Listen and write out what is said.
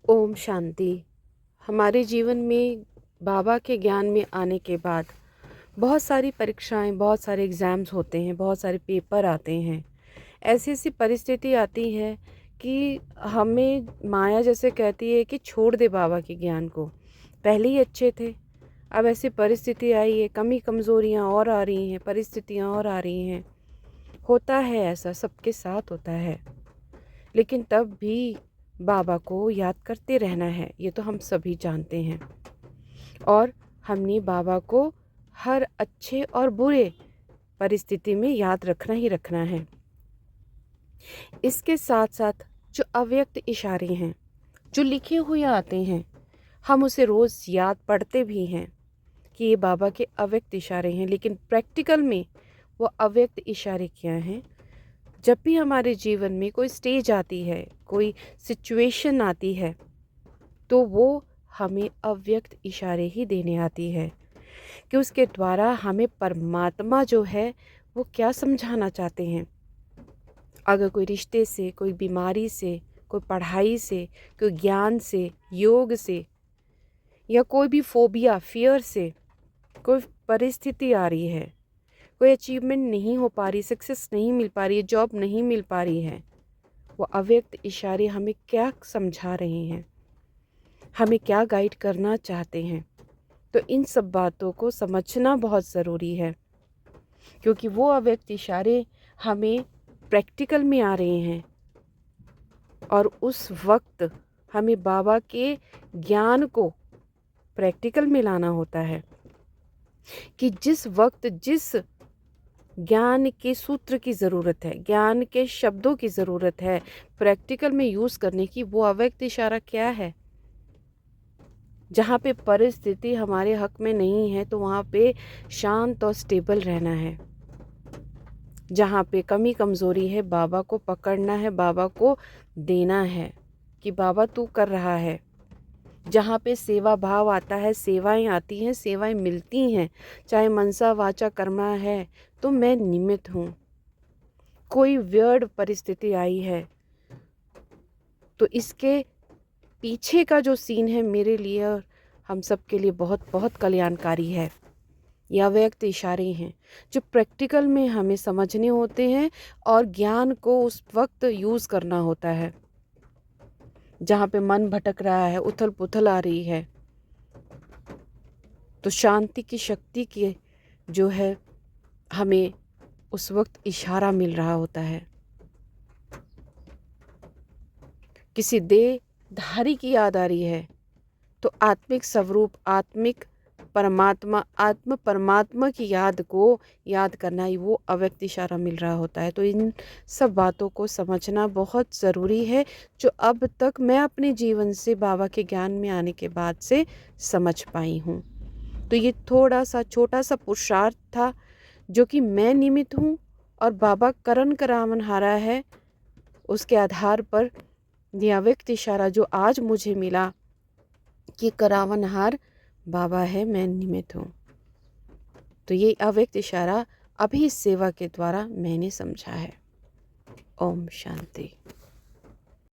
ओम शांति। हमारे जीवन में बाबा के ज्ञान में आने के बाद बहुत सारी परीक्षाएं, बहुत सारे एग्ज़ाम्स होते हैं, बहुत सारे पेपर आते हैं। ऐसी ऐसी परिस्थिति आती है कि हमें माया जैसे कहती है कि छोड़ दे बाबा के ज्ञान को। पहले ही अच्छे थे, अब ऐसी परिस्थिति आई है, कमी कमज़ोरियाँ और आ रही हैं, परिस्थितियाँ और आ रही हैं। होता है, ऐसा सबके साथ होता है। लेकिन तब भी बाबा को याद करते रहना है, ये तो हम सभी जानते हैं। और हमने बाबा को हर अच्छे और बुरे परिस्थिति में याद रखना ही रखना है। इसके साथ साथ जो अव्यक्त इशारे हैं, जो लिखे हुए आते हैं, हम उसे रोज़ याद पढ़ते भी हैं कि ये बाबा के अव्यक्त इशारे हैं। लेकिन प्रैक्टिकल में वो अव्यक्त इशारे क्या हैं? जब भी हमारे जीवन में कोई स्टेज आती है, कोई सिचुएशन आती है, तो वो हमें अव्यक्त इशारे ही देने आती है कि उसके द्वारा हमें परमात्मा जो है वो क्या समझाना चाहते हैं। अगर कोई रिश्ते से, कोई बीमारी से, कोई पढ़ाई से, कोई ज्ञान से, योग से, या कोई भी फोबिया, फियर से कोई परिस्थिति आ रही है, कोई अचीवमेंट नहीं हो पा रही, सक्सेस नहीं मिल पा रही है, जॉब नहीं मिल पा रही है, वो अव्यक्त इशारे हमें क्या समझा रहे हैं, हमें क्या गाइड करना चाहते हैं। तो इन सब बातों को समझना बहुत ज़रूरी है, क्योंकि वो अव्यक्त इशारे हमें प्रैक्टिकल में आ रहे हैं। और उस वक्त हमें बाबा के ज्ञान को प्रैक्टिकल में लाना होता है कि जिस वक्त जिस ज्ञान के सूत्र की ज़रूरत है, ज्ञान के शब्दों की ज़रूरत है प्रैक्टिकल में यूज़ करने की, वो अव्यक्त इशारा क्या है। जहाँ पे परिस्थिति हमारे हक में नहीं है, तो वहाँ पे शांत और स्टेबल रहना है। जहाँ पे कमी कमज़ोरी है, बाबा को पकड़ना है, बाबा को देना है कि बाबा तू कर रहा है। जहाँ पे सेवा भाव आता है, सेवाएं आती हैं, सेवाएं मिलती हैं, चाहे मनसा वाचा कर्मा है, तो मैं निमित्त हूँ। कोई वियर्ड परिस्थिति आई है, तो इसके पीछे का जो सीन है मेरे लिए और हम सब के लिए बहुत बहुत कल्याणकारी है। यह अव्यक्त इशारे हैं जो प्रैक्टिकल में हमें समझने होते हैं और ज्ञान को उस वक्त यूज़ करना होता है जहाँ पे मन भटक रहा है, उथल पुथल आ रही है, तो शांति की शक्ति की जो है हमें उस वक्त इशारा मिल रहा होता है। किसी देहधारी की याद आ रही है, तो आत्मिक स्वरूप, आत्मिक परमात्मा, आत्म परमात्मा की याद को याद करना ही वो अव्यक्त इशारा मिल रहा होता है। तो इन सब बातों को समझना बहुत ज़रूरी है, जो अब तक मैं अपने जीवन से बाबा के ज्ञान में आने के बाद से समझ पाई हूँ। तो ये थोड़ा सा छोटा सा पुरुषार्थ था, जो कि मैं निमित्त हूँ और बाबा करण करावनहारा है, उसके आधार पर यह अव्यक्त इशारा जो आज मुझे मिला कि करावनहार बाबा है, मैं निमित्त हूँ। तो ये अव्यक्त इशारा अभी इस सेवा के द्वारा मैंने समझा है। ओम शांति।